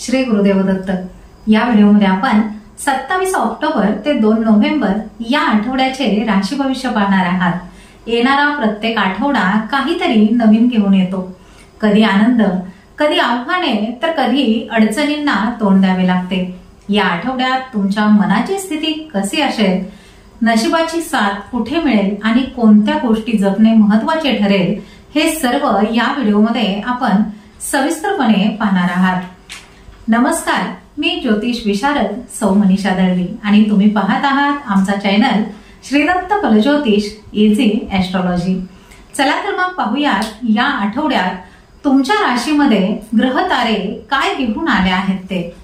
श्री गुरुदेव दत्त। या व्हिडिओमध्ये आपण 27 ऑक्टोबर ते 2 नोव्हेंबर या आठवड्याचे राशी भविष्य पाहणार आहात। येणारा प्रत्येक आठवडा काहीतरी नवीन घेऊन येतो। कधी आनंद, कधी आव्हाने, तर कधी अडचणींना तोंड द्यावे लागते। या आठवड्यात तुमच्या मनाची स्थिती कशी असेल, नशिबाची साथ कुठे मिळेल आणि कोणत्या गोष्टी जपणे महत्त्वाचे ठरेल, हे सर्व या व्हिडिओमध्ये आपण सविस्तरपणे पाहणार आहात। नमस्कार, मी ज्योतिष विशारद सौ मनीषा दळवी आणि तुम्ही पाहत आहात आमचा channel Shri Datta Phaljyotish easy astrology. चला तर मग पाहूयात या आठवड्यात तुमच्या राशीमध्ये ग्रह तारे काय घेऊन आले आहेत ते।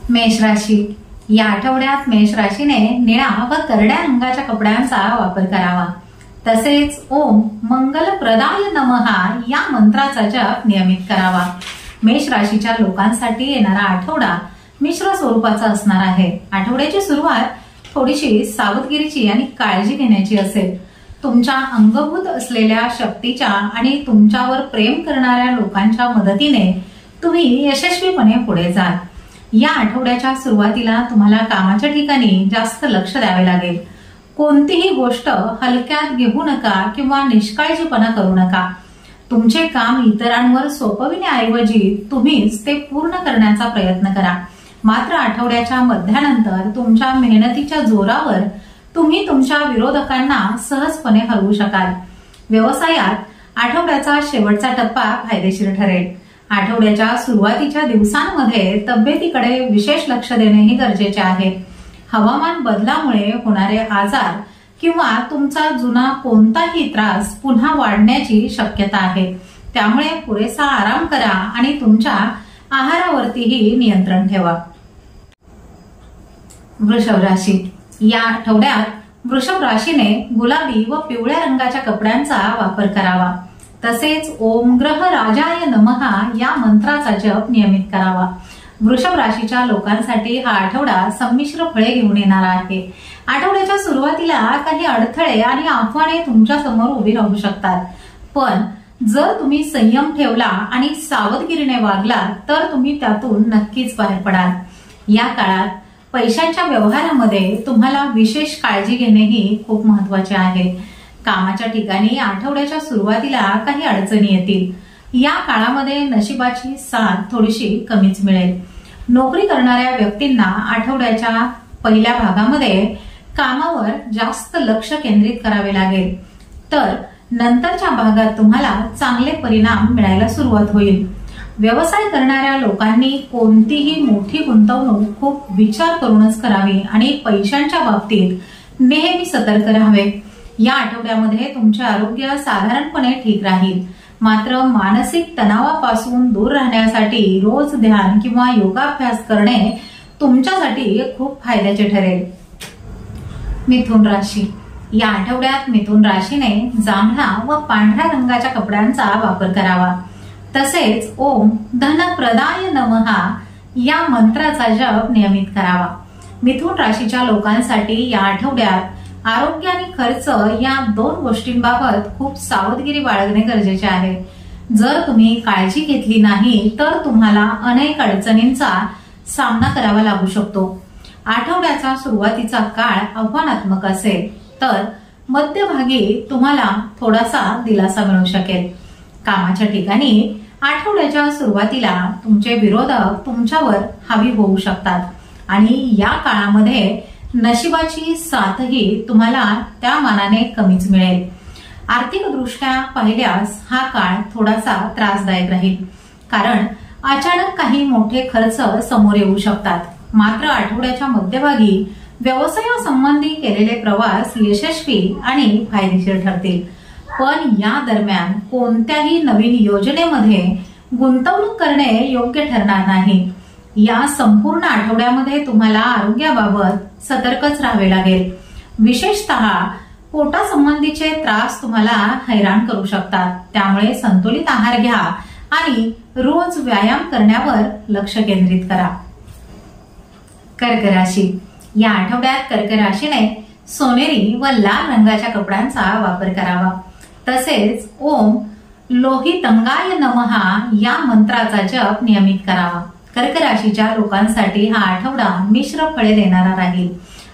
मेष राशी। या आठवड्यात मेष राशीने निळा व करड्या रंगाच्या कपड्यांचा वापर करावा। तसेच ओम मंगलप्रदाय नमः या मंत्राचा जप नियमित करावा। मेष राशीच्या लोकांसाठी येणारा आठवडा मिश्र स्वरूपाचा असणार आहे। आठवड्याची सुरुवात थोडीशी सावधगिरीची आणि काळजी घेण्याची असेल। तुमच्या अंगभूत असलेल्या शक्तीच्या आणि तुमच्यावर प्रेम करणाऱ्या लोकांच्या मदतीने तुम्ही यशस्वीपणे पुढे जाल। या आठवड्याच्या सुरुवातीला तुम्हाला कामाच्या ठिकाणी जास्त लक्ष द्यावे लागेल। कोणतीही गोष्ट हलक्यात घेऊ नका किंवा निष्काळजीपणा करू नका। तुमचे काम इतरांवर सोपविण्याऐवजी तुम्हीच ते पूर्ण करण्याचा प्रयत्न करा। मात्र आठवड्याच्या मध्यानंतर तुमच्या मेहनतीच्या जोरावर तुम्ही तुमच्या विरोधकांना सहजपणे हरवू शकाल। व्यवसायात आठवड्याचा शेवटचा टप्पा फायदेशीर ठरेल। आठवड्याच्या सुरुवातीच्या दिवसांमध्ये तब्येतीकडे विशेष लक्ष देणेही गरजेचे आहे। हवामान बदलामुळे होणारे आजार किंवा तुमचा जुना कोणताही त्रास पुन्हा वाढण्याची शक्यता आहे। त्यामुळे पुरेसा आराम करा आणि तुमच्या आहारावरतीही नियंत्रण ठेवा। वृषभ राशी। या आठवड्यात वृषभ राशीने गुलाबी व पिवळ्या रंगाच्या कपड्यांचा वापर करावा। तसेच ओम ग्रह राजाय नमः या मंत्राचा जप नियमित करावा। वृषभ राशीच्या लोकांसाठी हा आठवडा संमिश्र फळे घेऊन येणार आहे। आठवड्याच्या सुरुवातीला काही अडथळे आणि आव्हाने तुमच्या समोर उभी राहू शकतात, पण जर तुम्ही संयम ठेवला आणि सावधगिरीने वागला तर तुम्ही त्यातून नक्कीच बाहेर पडाल। या काळात पैशांच्या व्यवहारामध्ये तुम्हाला विशेष काळजी घेणेही खूप महत्त्वाचे आहे। कामाच्या ठिकाणी आठवड्याच्या सुरुवातीला काही अडचणी येतील। या काळामध्ये नशिबाची साथ थोडीशी कमीच मिळेल। नोकरी करणाऱ्या व्यक्तींना आठवड्याच्या पहिल्या भागामध्ये कामावर जास्त लक्ष केंद्रित करावे लागेल, तर नंतरच्या भागात तुम्हाला चांगले परिणाम मिळायला सुरुवात होईल। व्यवसाय करणाऱ्या लोकांनी कोणतीही मोठी गुंतवणूक खूप विचार करूनच करावी आणि पैशांच्या बाबतीत नेहमी सतर्क राहावे। या आठवड्यामध्ये तुमचे आरोग्य साधारणपणे ठीक राहील, मात्र मानसिक तणावापासून दूर राहण्यासाठी रोज ध्यान किंवा योगाभ्यास करणे तुमच्यासाठी खूप फायद्याचे ठरेल। मिथुन राशी। या आठवड्यात मिथुन राशीने जांभळा व पांढऱ्या रंगाच्या कपड्यांचा वापर करावा। तसेच ओम धनप्रदाय नमः या मंत्राचा जप नियमित करावा। मिथुन राशीच्या लोकांसाठी या आठवड्यात आरोग्य आणि खर्च या दोन गोष्टींबाबत खूप सावधगिरी बाळगणे गरजेचे आहे। जर तुम्ही काळजी घेतली नाही तर तुम्हाला अनेक अडचणींचा सामना करावा लागू शकतो। आठवड्याचा सुरुवातीचा काळ आव्हानात्मक असेल, तर मध्यभागी तुम्हाला थोडासा दिलासा मिळू शकेल। कामाच्या ठिकाणी आठवड्याच्या सुरुवातीला तुमचे विरोधक तुमच्यावर हावी होऊ शकतात आणि या काळामध्ये नशिबाची साथही तुम्हाला त्या मानाने कमीच मिळेल। आर्थिक दृष्ट्या पाहिल्यास हा काळ थोडासा त्रासदायक राहील, कारण अचानक काही मोठे खर्च समोर येऊ शकतात। मात्र आठवड्याच्या मध्यभागी व्यवसायासंबंधी केलेले प्रवास यशस्वी आणि फायदेशीर ठरतील। पण या दरम्यान कोणत्याही नवीन योजनेमध्ये गुंतवणूक करणे योग्य ठरणार नाही। या संपूर्ण आठवड्यामध्ये तुम्हाला आरोग्याबाबत सतर्कच राहावे लागेल। विशेषतः पोटासंबंधीचे त्रास तुम्हाला हैराण करू शकतात, त्यामुळे संतुलित आहार घ्या आणि रोज व्यायाम करण्यावर लक्ष केंद्रित करा। कर्क राशी। या आठवड्यात कर्क राशीने सोनेरी व लाल रंगाच्या कपड्यांचा वापर करावा। तसेच ओम लोहितंगाय नमहा या मंत्राचा जप नियमित करावा। कर्क राशीच्या लोकांसाठी हा आठवडा मिश्र फळे देणारा राहील।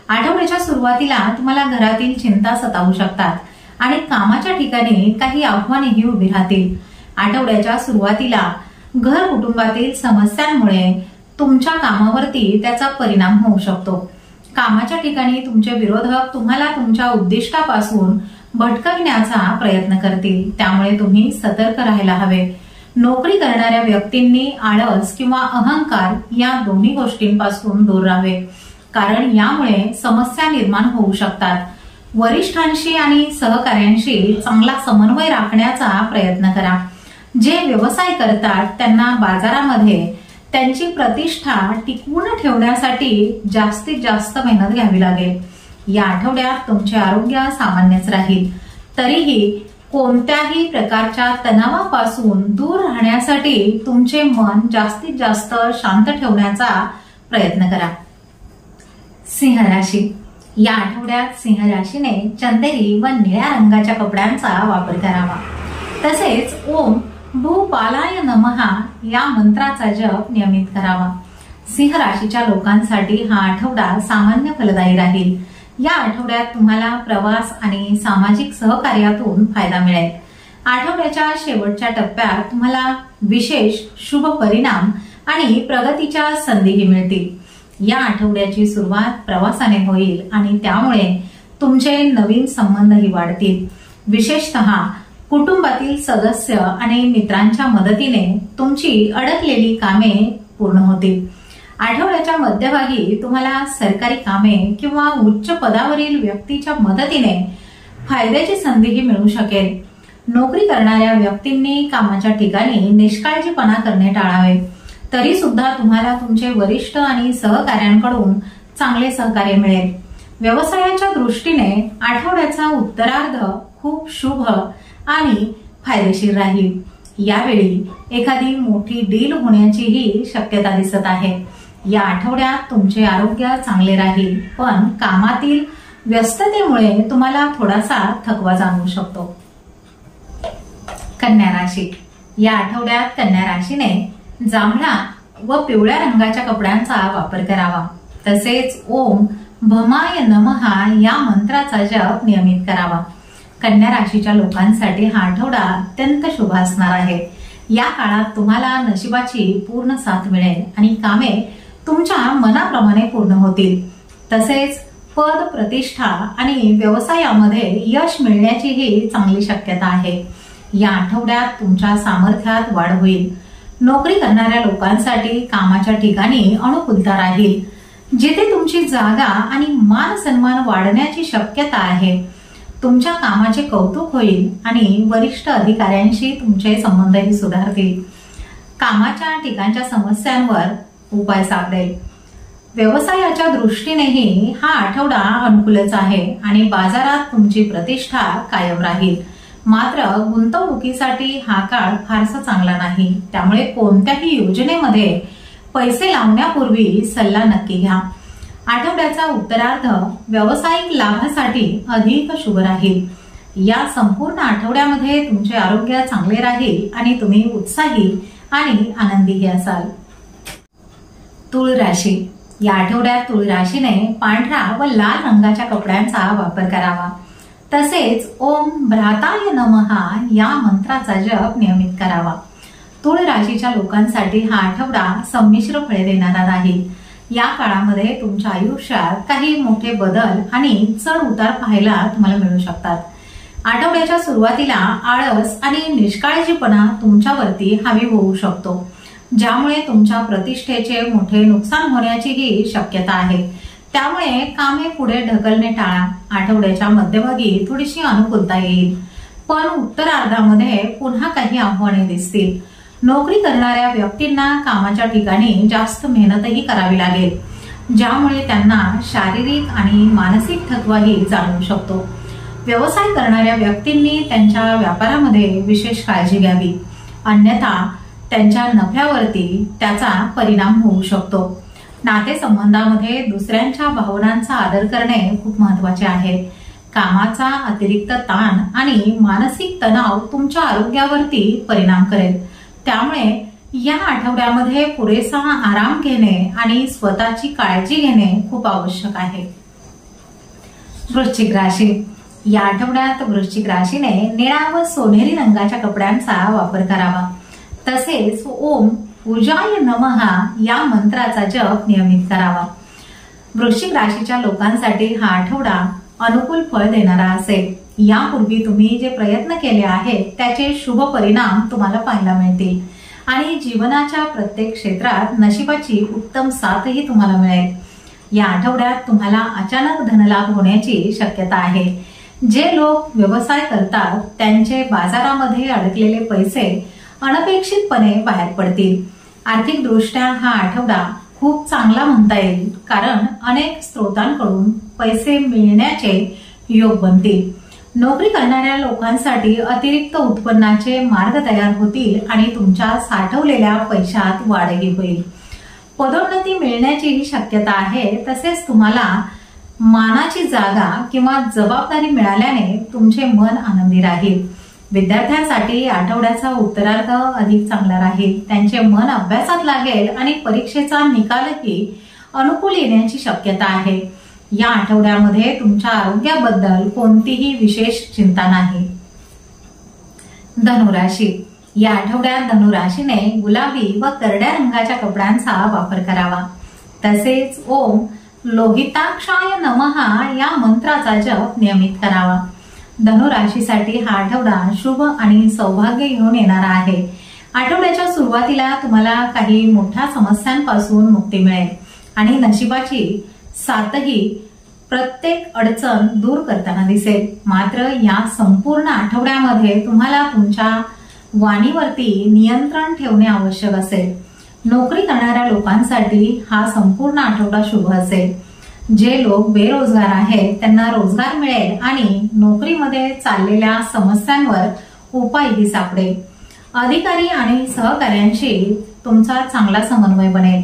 आठवड्याच्या सुरुवातीला तुम्हाला घरातील चिंता सतावू शकतात आणि कामाच्या ठिकाणी काही आव्हानेही उभी राहतील। आठवड्याच्या सुरुवातीला घर कुटुंबातील समस्यांमुळे तुमच्या कामावरती त्याचा परिणाम होऊ शकतो। कामाच्या ठिकाणी तुमचे विरोधक तुम्हाला तुमच्या उद्दिष्टापासून भटकविण्याचा प्रयत्न करतील, त्यामुळे तुम्ही सतर्क राहायला हवे। नोकरी करणाऱ्या व्यक्तींनी आळस किंवा अहंकार या दोन्ही गोष्टींपासून दूर राहावे, कारण यामुळे समस्या निर्माण होऊ शकतात। वरिष्ठांशी आणि सहकाऱ्यांशी चांगला समन्वय राखण्याचा प्रयत्न करा। जे व्यवसाय करतात त्यांना बाजारामध्ये त्यांची प्रतिष्ठा टिकवून ठेवण्यासाठी जास्तीत जास्त मेहनत घ्यावी लागेल। या आठवड्यात तुमचे आरोग्य सामान्यच राहील, तरीही कोणत्याही प्रकारच्या तणावापासून दूर राहण्यासाठी तुमचे मन जास्तीत जास्त शांत ठेवण्याचा प्रयत्न करा। सिंह राशी, या आठवड्यात सिंह राशीने चंदेरी व निळ्या रंगाच्या कपड्यांचा वापर करावा। तसेच ओम भूपालाय नमहा या मंत्राचा जप नियमित करावा। सिंह राशीच्या लोकांसाठी हा आठवडा सामान्य फलदायी राहील। या आठवड्यात तुम्हाला प्रवास आणि सामाजिक सहकार्यातून फायदा मिळेल। आठवड्याच्या शेवटच्या टप्प्यात तुम्हाला विशेष शुभ परिणाम आणि प्रगतीच्या संधीही मिळतील। या आठवड्याची सुरुवात प्रवासाने होईल आणि त्यामुळे तुमचे नवीन संबंधही वाढतील। विशेषतः कुटुंबातील सदस्य आणि मित्रांच्या मदतीने तुमची अडकलेली कामे पूर्ण होतील। आठवड्याच्या मध्यभागी तुम्हाला सरकारी कामे किंवा उच्च पदावरील व्यक्तीच्या मदतीने फायद्याची संधीही मिळू शकेल। नोकरी करणाऱ्या व्यक्तींनी कामाच्या ठिकाणी निष्काळजीपणा करणे टाळावे, तरी सुद्धा तुम्हाला तुमचे वरिष्ठ आणि सहकाऱ्यांकडून चांगले सहकार्य मिळेल। व्यवसायाच्या दृष्टीने आठवड्याचा उत्तरार्ध खूप शुभ आणि फायदेशीर राहील। यावेळी एखादी मोठी डील होण्याचीही शक्यता दिसत आहे। या आठवड्यात तुमचे आरोग्य चांगले राहील, पण कामातील व्यस्ततेमुळे तुम्हाला थोडासा थकवा जाणवू शकतो। कन्या राशी, या आठवड्यात कन्या राशीने जांभळा व पिवळ्या रंगाच्या कपड्यांचा वापर करावा। तसेच ओम भमाय नमहा या मंत्राचा जप नियमित करावा। कन्या राशीच्या लोकांसाठी हा आठवडा अत्यंत शुभ असणार आहे। या काळात तुम्हाला नशिबाची पूर्ण साथ मिळेल आणि कामे तुमच्या मनाप्रमाणे पूर्ण होतील। तसेच पद, प्रतिष्ठा आणि व्यवसायामध्ये यश मिळण्याचीही चांगली शक्यता आहे। या आठवड्यात तुमच्या सामर्थ्यात वाढ होईल। नोकरी करणाऱ्या लोकांसाठी कामाच्या ठिकाणी अनुकूलता राहील, जिथे तुमची जागा आणि मान सन्मान वाढण्याची शक्यता आहे। तुमच्या कामाचे कौतुक होईल आणि वरिष्ठ अधिकाऱ्यांशी तुमचे संबंधही सुधारतील। कामाच्या ठिकाणच्या समस्यांवर उपाय सापडेल। व्यवसायाच्या दृष्टीनेही हा आठवडा अनुकूलच आहे आणि बाजारात तुमची प्रतिष्ठा कायम राहील। मात्र गुंतवणुकीसाठी हा काळ फारसा चांगला नाही, त्यामुळे कोणत्याही योजनेमध्ये पैसे लावण्यापूर्वी सल्ला नक्की घ्या। आठवड्याचा उत्तरार्ध व्यावसायिक लाभासाठी अधिक शुभ राहील। या संपूर्ण आठवड्यामध्ये तुमचे आरोग्य चांगले राहील आणि तुम्ही उत्साही आणि आनंदीही असाल। तुळ राशी, या आठवड्यात तुळ राशीने पांढरा व लाल रंगाच्या कपड्यांचा वापर करावा। तसेच ओम भ्राताय नमहा या मंत्राचा जप नियमित करावा। तुळ राशीच्या लोकांसाठी हा आठवडा संमिश्र फळे देणारा राहील। या काळामध्ये तुमच्या आयुष्यात काही मोठे बदल आणि चढ उतार पाहायला तुम्हाला मिळू शकतात। आठवड्याच्या सुरुवातीला आळस आणि निष्काळजीपणा तुमच्यावरती हावी होऊ शकतो, ज्यामुळे तुमच्या प्रतिष्ठेचे मोठे नुकसान होण्याचीही शक्यता आहे। त्यामुळे कामे पुढे ढकलणे टाळा। आठवड्याच्या मध्यभागी थोडीशी अनुकूलता येईल, पण उत्तरार्धामध्ये पुन्हा काही आव्हाने दिसतील। नोकरी करणाऱ्या व्यक्तींना कामाच्या ठिकाणी जास्त मेहनतही करावी लागेल, ज्यामुळे त्यांना शारीरिक आणि मानसिक थकवाही जाणवू शकतो। व्यवसाय करणाऱ्या व्यक्तींनी त्यांच्या व्यापारामध्ये विशेष काळजी घ्यावी, अन्यथा त्यांच्या नफ्यावरती त्याचा परिणाम होऊ शकतो। नातेसंबंधामध्ये दुसऱ्यांच्या भावनांचा आदर करणे खूप महत्त्वाचे आहे, कामाचा अतिरिक्त ताण आणि मानसिक तणाव तुमच्या आरोग्यावरती परिणाम करेल। त्यामुळे या आठवड्यामध्ये पुरेसा आराम घेणे आणि स्वतःची काळजी घेणे खूप आवश्यक आहे। वृश्चिक राशी, या आठवड्यात वृश्चिक राशीने निळा व सोनेरी रंगाच्या कपड्यांचा वापर करावा। तसेच ओम पूजाय नमः या मंत्राचा जप नियमित करावा। वृश्चिक राशीच्या लोकांसाठी हा आठवडा अनुकूल फळ देणारा असेल। यापूर्वी तुम्ही जे प्रयत्न केले आहेत त्याचे शुभ परिणाम तुम्हाला पाहायला मिळतील आणि जीवनाच्या प्रत्येक क्षेत्रात नशिबाची उत्तम साथही तुम्हाला मिळेल। या आठवड्यात तुम्हाला अचानक धनलाभ होण्याची शक्यता आहे। जे लोक व्यवसाय करतात त्यांचे बाजारामध्ये अडकलेले पैसे अनपेक्षितपणे बाहेर पडतील। आर्थिक दृष्ट्या हा आठवडा खूप चांगला म्हणता येईल, कारण अनेक स्रोतांकडून पैसे मिळण्याचे योग बनतील। नोकरी करणाऱ्या लोकांसाठी अतिरिक्त उत्पन्नाचे मार्ग तयार होतील आणि तुमच्या साठवलेल्या पैशात वाढही होईल। पदोन्नती मिळण्याचीही शक्यता आहे। तसेच तुम्हाला मानाची जागा किंवा जबाबदारी मिळाल्याने तुमचे मन आनंदी राहील। विद्यार्थ्यांसाठी आठवड्याचा उत्तरार्ध अधिक चांगला राहील। त्यांचे मन अभ्यासात लागेल आणि परीक्षेचा निकालही अनुकूल येण्याची शक्यता आहे। या आठवड्यामध्ये तुमच्या आरोग्याबद्दल कोणतीही विशेष चिंता नाही। धनुराशी, या आठवड्यात धनुराशीने गुलाबी व करड्या रंगाच्या कपड्यांचा वापर करावा। तसेच ओम लोहिताक्षाय नमः या मंत्राचा जप नियमित करावा। धनुराशीसाठी हा आठवडा शुभ आणि सौभाग्य घेऊन येणारा आहे। आठवड्याच्या सुरुवातीला तुम्हाला काही मोठ्या समस्यांपासून मुक्ती मिळेल आणि नशिबाची साथही प्रत्येक अडचण दूर करताना दिसेल। मात्र या संपूर्ण आठवड्यामध्ये तुम्हाला तुमच्या वाणीवरती नियंत्रण ठेवणे आवश्यक असेल। नोकरी करणाऱ्या लोकांसाठी हा संपूर्ण आठवडा शुभ असेल। जे लोक बेरोजगार आहेत त्यांना रोजगार मिळेल आणि नोकरीमध्ये चाललेल्या समस्यांवर उपायही सापडेल। अधिकारी आणि सहकाऱ्यांशी तुमचा चांगला समन्वय बनेल।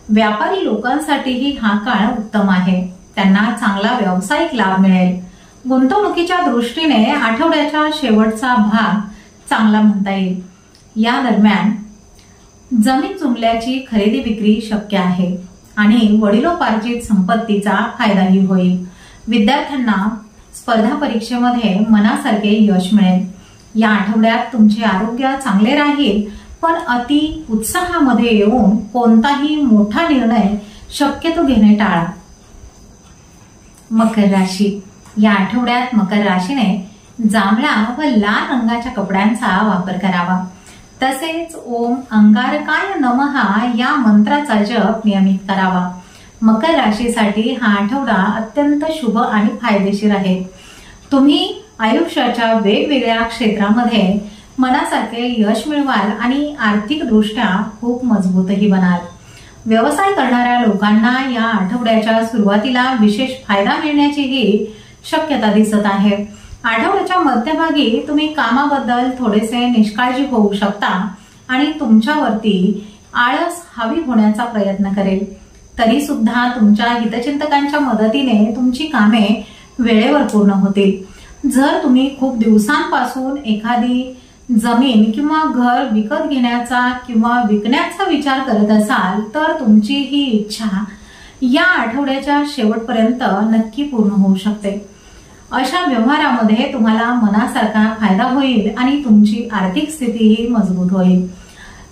व्यापारी लोकांसाठीही हा काळ उत्तम आहे। त्यांना चांगला व्यावसायिक लाभ मिळेल। गुंतवणुकीच्या दृष्टीने आठवड्याच्या शेवटचा भाग चांगला म्हणता येईल। या दरम्यान जमीन जुमल्याची खरेदी विक्री शक्य आहे आणि वडिलोपार्जित संपत्तीचा फायदाही होईल। विद्यार्थ्यांना स्पर्धा परीक्षेमध्ये मनासारखे यश मिळेल। या आठवड्यात तुमचे आरोग्य चांगले राहील, पण अति उत्साहामध्ये येऊन कोणताही मोठा निर्णय शक्यतो घेणे टाळा। मकर राशी, या आठवड्यात मकर राशीने जांभळा व लाल रंगाच्या कपड्यांचा वापर करावा। तसेच ओम अंगारकाय नमः या मंत्राचा जप नियमित करावा। मकर राशीसाठी हा आठवडा अत्यंत शुभ आणि फायदेशीर आहे। तुम्ही आयुष्याच्या वेगवेगळ्या क्षेत्रामध्ये मनासारखे यश मिळवाल आणि आर्थिक दृष्ट्या खूप मजबूतही बनाल। व्यवसाय करणाऱ्या लोकांना या आठवड्याच्या सुरुवातीला विशेष फायदा मिळण्याचीही शक्यता दिसत आहे। आठवड्याच्या मध्यभागी तुम्ही कामाबद्दल थोडेसे निष्काळजी होऊ शकता आणि तुमच्यावरती आळस हावी होण्याचा प्रयत्न करेल। तरी सुद्धा तुमच्या हितचिंतकांच्या मदतीने तुमची कामे वेळेवर पूर्ण होतील। जर तुम्ही खूप दिवसांपासून एखादी जमीन किंवा घर विकत घेण्याचा किंवा विकण्याचा विचार करत असाल तर तुमची ही इच्छा या आठवड्याच्या शेवटपर्यंत नक्की पूर्ण होऊ शकते। अशा व्यवहारामध्ये तुम्हाला मनासारखा फायदा होईल आणि तुमची आर्थिक स्थितीही मजबूत होईल।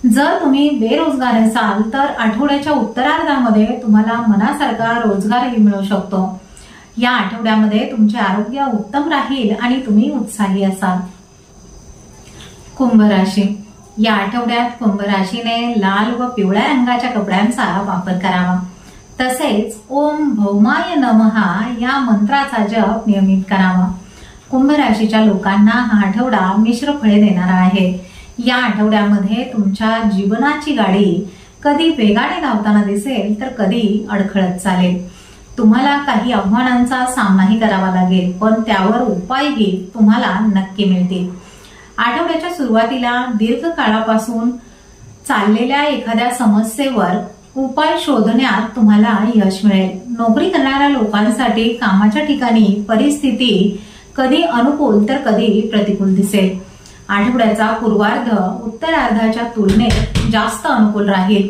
जर तुम्ही बेरोजगार असाल तर आठवड्याच्या उत्तरार्धामध्ये तुम्हाला मनासारखा रोजगारही मिळू शकतो। या आठवड्यामध्ये तुमचे आरोग्य उत्तम राहील आणि तुम्ही उत्साही असाल। कुंभ राशी, या आठवड्यात कुंभ राशीने लाल व पिवळ्या रंगाच्या कपड्यांचा वापर करावा। तसेच ओम भौमाय नमः या मंत्राचा जप नियमित करावा। कुंभ राशीच्या लोकांना हा आठवडा मिश्र फळे देणारा आहे। या आठवड्यामध्ये तुमच्या जीवनाची गाडी कधी वेगाने धावताना दिसेल तर कधी अडखळत चालेल। तुम्हाला काही आव्हानांचा सामनाही करावा लागेल, पण त्यावर उपायही तुम्हाला नक्की मिळतील। आठवड्याच्या सुरुवातीला दीर्घ काळापासून चाललेल्या एखाद्या समस्येवर उपाय शोधण्यात तुम्हाला यश मिळेल। नोकरी करणाऱ्या लोकांसाठी कामाच्या ठिकाणी परिस्थिती कधी अनुकूल तर कधी प्रतिकूल दिसेल। आठवड्याचा पूर्वार्ध उत्तरार्धाच्या तुलनेत जास्त अनुकूल राहील।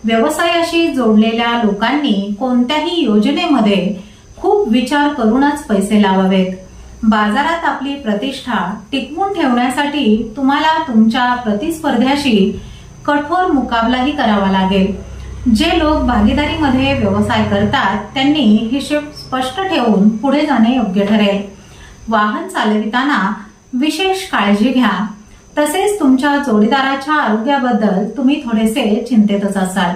व्यवसायाशी जोडलेल्या लोकांनी कोणत्याही योजनेमध्ये खूप विचार करूनच पैसे लावावेत। बाजारात आपली प्रतिष्ठा टिकवून ठेवण्यासाठी तुम्हाला तुमच्या प्रतिस्पर्ध्याशी कठोर मुकाबलाही करावा लागेल। जे लोक भागीदारीमध्ये व्यवसाय करतात त्यांनी हिशोब स्पष्ट ठेवून पुढे जाणे योग्य ठरेल। वाहन चालविताना विशेष काळजी घ्या। तसेच तुमच्या जोडीदाराच्या आरोग्याबद्दल तुम्ही थोडेसे चिंतेतच असाल।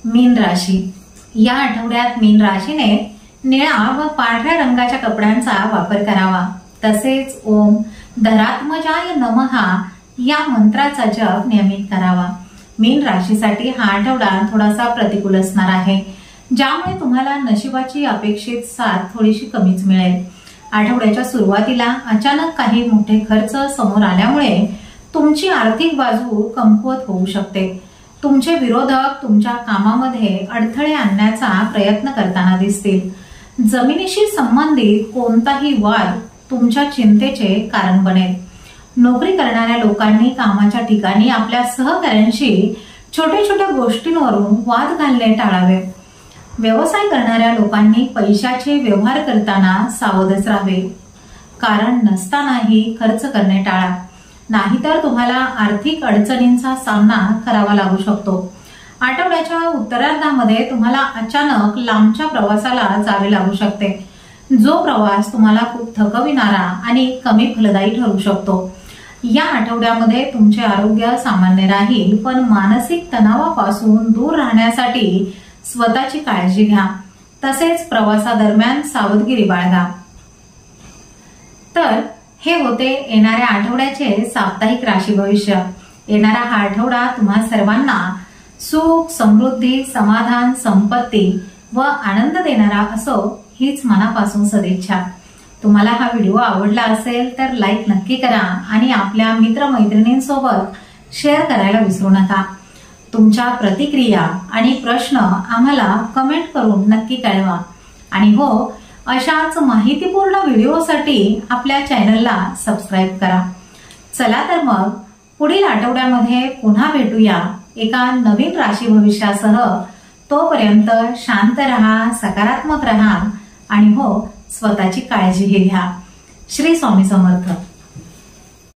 मीन राशी, या आठवड्यात मीन राशीने निळा व पांढऱ्या रंगाच्या कपड्यांचा वापर करावा। तसेच ओम धरात्मजाय नमः या मंत्राचा जप नियमित करावा। मीन राशीसाठी हा आठवडा थोडासा प्रतिकूल असणार आहे, ज्यामुळे तुम्हाला नशिबाची अपेक्षित साथ थोडीशी कमीच मिळेल। आठवड्याच्या सुरुवातीला अचानक काही मोठे खर्च समोर आल्यामुळे तुमची आर्थिक बाजू कमकुवत होऊ शकते। तुमचे विरोधक तुमच्या कामामध्ये अडथळे आणण्याचा प्रयत्न करताना दिसतील। जमिनीशी संबंधित कोणताही वाद तुमच्या चिंतेचे कारण बनेल। नोकरी करणाऱ्या लोकांनी कामाच्या ठिकाणी आपल्या सहकाऱ्यांशी छोट्या छोट्या गोष्टींवरून वाद घालणे टाळावे। व्यवसाय करणाऱ्या लोकांनी पैशाचे व्यवहार करताना सावधच राहावे, कारण नसतानाही खर्च करणे टाळा, नाहीतर तुम्हाला आर्थिक अडचणींचा सामना करावा लागू शकतो। आठवड्याच्या उत्तरार्धामध्ये तुम्हाला अचानक लांबच्या प्रवासाला जावे लागू शकते, जो प्रवास तुम्हाला खूप थकविणारा आणि कमी फलदायी ठरू शकतो। या आठवड्यामध्ये तुमचे आरोग्य सामान्य राहील, पण मानसिक तणावापासून दूर राहण्यासाठी स्वतःची काळजी घ्या। तसेच प्रवासादरम्यान सावधगिरी बाळगा। तर हे होते येणाऱ्या आठवड्याचे साप्ताहिक राशी भविष्य। येणारा हा आठवडा तुम्हा सर्वांना सुख, समृद्धी, समाधान, संपत्ती व आनंद देणारा असो हीच मनापासून सदिच्छा। तुम्हाला हा व्हिडिओ आवडला असेल तर लाईक नक्की करा आणि आपल्या मित्रमैत्रिणींसोबत शेअर करायला विसरू नका। तुमच्या प्रतिक्रिया आणि प्रश्न आम्हाला कमेंट करून नक्की कळवा। आणि हो, अशाच माहितीपूर्ण व्हिडिओसाठी आपल्या चॅनलला सबस्क्राईब करा। चला तर मग पुढील आठवड्यामध्ये पुन्हा भेटूया एका नवीन राशी भविष्यासह। तोपर्यंत शांत रहा, सकारात्मक रहा आणि हो, स्वतःची काळजी घ्या। श्री स्वामी समर्थ।